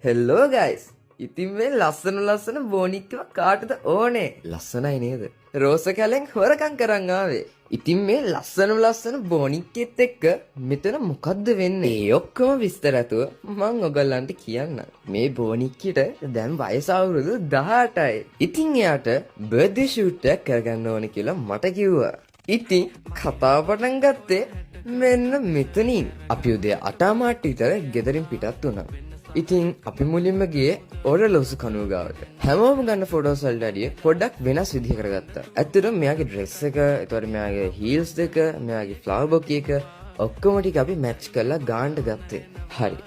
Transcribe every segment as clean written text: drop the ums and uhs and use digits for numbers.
හෙල්ලෝ guys ඉතින් මේ ලස්සන බෝනික්කව කාටද ඕනේ ලස්සනයි නේද රෝස කැලෙන් හොරකම් කරන් ආවේ ඉතින් මේ ලස්සන බෝනික්කෙත් එක්ක මෙතන මොකද්ද වෙන්නේ ඒ ඔක්කොම විස්තර ඇතුව මම ඔයගලන්ට කියන්නම් මේ බෝනික්කිට දැන් වයස අවුරුදු 18යි ඉතින් එයාට බර්ත්ඩේ ෂූට් එකක් කරගන්න ඕනේ කියලා මට කිව්වා ඉතින් කතාව පටන් ගත්තේ මෙන්න මෙතනින් අපි උදේ 8:00 විතර ගෙදරින් පිටත් වුණා ඉතින් අපි මුලින්ම ගියේ ඔරලෝසු කනුව ගාවට. හැමෝම ගන්න ෆොටෝස් වලට වැඩිය පොඩ්ඩක් වෙනස් විදිහකට ගත්තා. ඇත්තටම මෙයාගේ ඩ්‍රෙස් එක, ඒතකොට මෙයාගේ හීල්ස් දෙක, මෙයාගේ ෆ්ලවර් බොකේ එක ඔක්කොම ටික අපි මැච් කරලා ගාන්න ගත්තේ. හරි.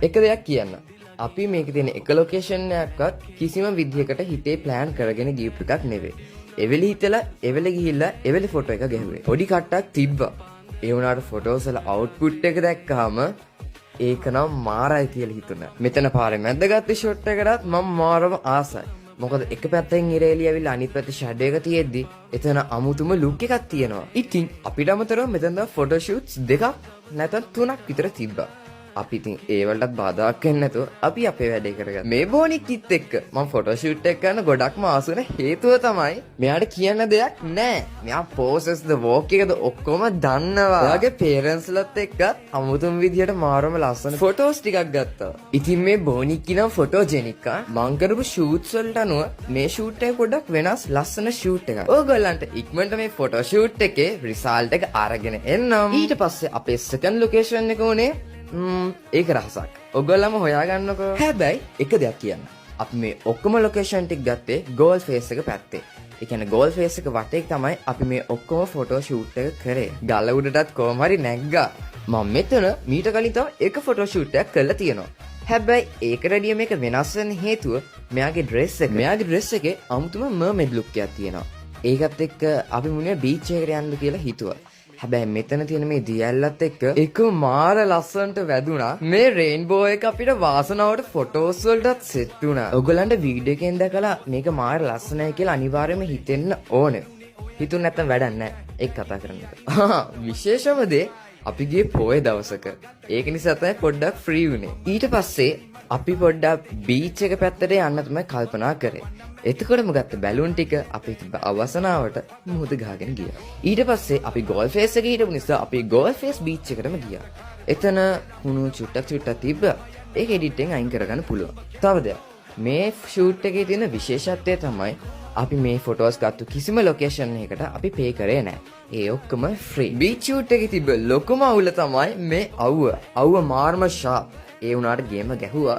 එක දෙයක් කියන්න. අපි මේකේ තියෙන එක ලොකේෂන් එකක්වත් කිසිම විදිහකට හිතේ ප්ලෑන් කරගෙන ගියපු එකක් නෙවෙයි. එවෙලි හිතලා, එවෙලි ගිහිල්ලා, එවෙලි ෆොටෝ එක ගැහුවේ. පොඩි කට්ටක් තිබ්බා. ඒ වුණාට ෆොටෝස් වල අවුට්පුට් එක දැක්කහම ඒක නම් මාරයි කියලා හිතුණා. මෙතන පාරේ මැද්ද ගත්ත ෂොට් එකටත් මම මාරම ආසයි. මොකද එක පැත්තෙන් ඉරේලිය ඇවිල්ලා අනිත් පැත්තේ ෂැඩෝ එක තියෙද්දි එතන අමුතුම ලුක් එකක් තියෙනවා. ඉතින් අපිට අමතරව මෙතන ෆොටෝ ෂූට්ස් දෙකක් නැත්නම් තුනක් විතර තිබ්බා. අපි ඉතින් ඒ වලටත් බාධාක් වෙන්නේ නැතුව අපි අපේ වැඩේ කරගත්තා. මේ බෝනික්කිත් එක්ක මම ෆොටෝ ෂූට් එක කරන ගොඩක්ම ආසුන හේතුව තමයි මෙයාට කියන්න දෙයක් නැහැ. මෙයා පෝසස් ද වෝක් එකද ඔක්කොම දන්නවා. එයාගේ පේරන්ට්ස්ලත් එක්ක අමුතුම විදියට මාරම ලස්සන ෆොටෝස් ටිකක් ගත්තා. ඉතින් මේ බෝනික්කි නම් ෆොටෝජෙනික් මං කරපු ෂූට්ස් වලට අනුව මේ ෂූට් එක පොඩ්ඩක් වෙනස් ලස්සන ෂූට් එකක්. ඕගොල්ලන්ට ඉක්මනට මේ ෆොටෝ ෂූට් එකේ රිසල්ට් එක අරගෙන එන්නම්. ඊට පස්සේ අපේ සෙකන්ඩ් ලොකේෂන් එක උනේ ඒක රහසක්. ඔයගොල්ලම හොයාගන්නකෝ. හැබැයි එක දෙයක් කියන්න. අපි මේ ඔක්කොම ලොකේෂන් ටික ගත්තේ ගෝල් ෆේස් එක පැත්තේ. ඒ කියන්නේ ගෝල් ෆේස් එක වටේ තමයි අපි මේ ඔක්කොම ෆොටෝ ෂූට් එක කරේ. ගල උඩටත් කොහොම හරි නැග්ගා. මම මෙතන මීට කලින් තව එක ෆොටෝ ෂූට් එකක් කරලා තියෙනවා. හැබැයි ඒක රෙඩිය මේක වෙනස් වෙන්න හේතුව මෙයාගේ ඩ්‍රෙස් එක. මෙයාගේ ඩ්‍රෙස් එකේ අමුතුම මර්මේඩ් ලුක් එකක් තියෙනවා. ඒකත් එක්ක අපි මුනේ බීච් එකට යන්න කියලා හිතුවා. හැබැයි මෙතන තියෙන මේ දියැල්ලත් එක්ක එක මාර ලස්සනට වැදුනා. මේ රේන්බෝ එක අපිට වාසනාවට ෆොටෝස් වලටත් සෙට් වුණා. ඔයගලන්ට වීඩියෝ එකෙන් දැකලා මේක මාර ලස්සනයි කියලා අනිවාර්යයෙන්ම හිතෙන්න ඕනේ. හිතුන් නැත්තම් වැඩක් නැහැ. ඒක කතා කරන්නට. විශේෂම දේ අපි ගියේ පොයේ දවසක. ඒක නිසා තමයි පොඩ්ඩක් ෆ්‍රී වුනේ. ඊට පස්සේ අපි පොඩ්ඩක් බීච් එක පැත්තට යන්න තමයි කල්පනා කරේ. එතකොටම ගත්ත බැලුන් ටික අපි අවසනාවට මුහුද ගහගෙන ගියා. ඊට පස්සේ අපි ගෝල් ෆේස් එකේ හිටපු නිසා අපි ගෝල් ෆේස් බීච් එකටම ගියා. එතන කුණු චුට්ටක් තිබ්බා. ඒක එඩිට් එකෙන් අයින් කරගන්න පුළුවන්. තව දෙයක්. මේ ෂූට් එකේ තියෙන විශේෂත්වය තමයි අපි මේ ෆොටෝස් ගත්ත කිසිම ලොකේෂන් එකකට අපි පේ කරේ නැහැ. ඒ ඔක්කොම ෆ්‍රී. බීච් ෂූට් එකේ තිබ්බ ලොකුම අවුල තමයි මේ අවුව. අවුව මාර්ම ෂාප්. ඒ වුණාට ගේම ගැහුවා.